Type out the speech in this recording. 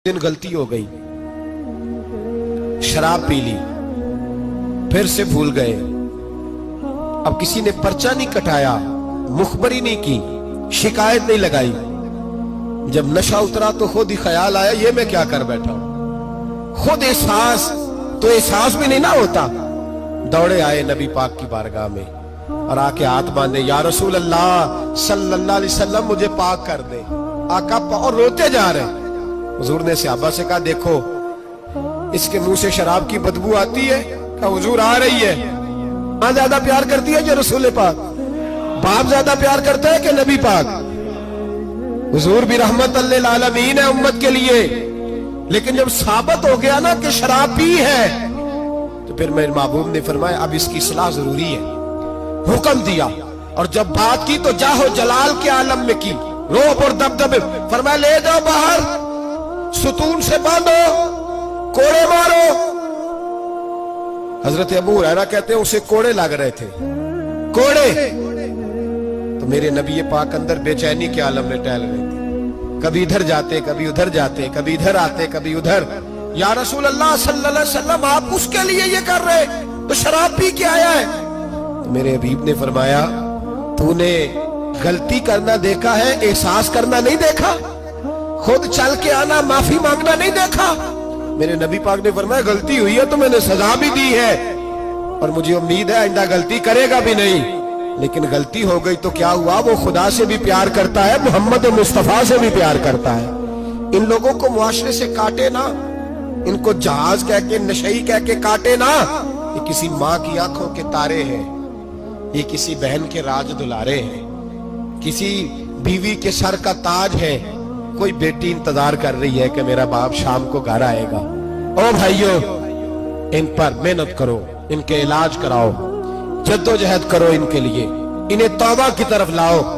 दिन गलती हो गई, शराब पी ली, फिर से भूल गए। अब किसी ने पर्चा नहीं कटाया, मुखबरी नहीं की, शिकायत नहीं लगाई। जब नशा उतरा तो खुद ही ख्याल आया ये मैं क्या कर बैठा हूं। खुद एहसास तो एहसास भी नहीं ना होता। दौड़े आए नबी पाक की बारगाह में और आके हाथ बांधे, या रसूल अल्लाह सल्लल्लाहु अलैहि वसल्लम मुझे पाक कर दे। आका और रोते जा रहे। हुजूर ने सहाबा से कहा, देखो इसके मुंह से शराब की बदबू आती है। कहा हुजूर आ रही है। मां ज्यादा प्यार करती है जो रसूल पाक? बाप ज्यादा प्यार करता है कि नबी पाक? हुजूर भी रहमतुल लिल आलमीन है उम्मत के लिए, लेकिन जब साबित हो गया ना कि शराब पी है तो फिर मेरे महबूब ने फरमाया अब इसकी इस्लाह जरूरी है। हुक्म दिया और जब बात की तो जाहो जलाल के आलम में की, रोब और दबदबे। फरमाया ले जाओ बाहर, सुतून से बांधो, कोड़े मारो। हजरत अबू हुरैरा कहते हैं उसे कोड़े लग रहे थे, कोड़े। तो मेरे नबी पाक अंदर बेचैनी के आलम में टहल रहे थे। कभी इधर जाते, कभी उधर जाते, कभी इधर आते, कभी उधर। या रसूल अल्लाह सल्लल्लाहु अलैहि वसल्लम आप उसके लिए ये कर रहे तो शराब पी के आया है। तो मेरे हबीब ने फरमाया तूने गलती करना देखा है, एहसास करना नहीं देखा? खुद चल के आना, माफी मांगना नहीं देखा? मेरे नबी पाक ने फरमाया गलती हुई है तो मैंने सजा भी दी है और मुझे उम्मीद है आइंदा गलती करेगा भी नहीं। लेकिन गलती हो गई तो क्या हुआ? वो खुदा से भी प्यार करता है, मोहम्मद मुस्तफा से भी प्यार करता है। इन लोगों को मुआशरे से काटे ना, इनको जहाज कह के, नशई कह के काटे ना। ये किसी माँ की आंखों के तारे हैं, ये किसी बहन के राज दुलारे हैं, किसी बीवी के सर का ताज है। कोई बेटी इंतजार कर रही है कि मेरा बाप शाम को घर आएगा। ओ भाइयों, इन पर मेहनत करो, इनके इलाज कराओ, जद्दोजहद करो इनके लिए, इन्हें तौबा की तरफ लाओ।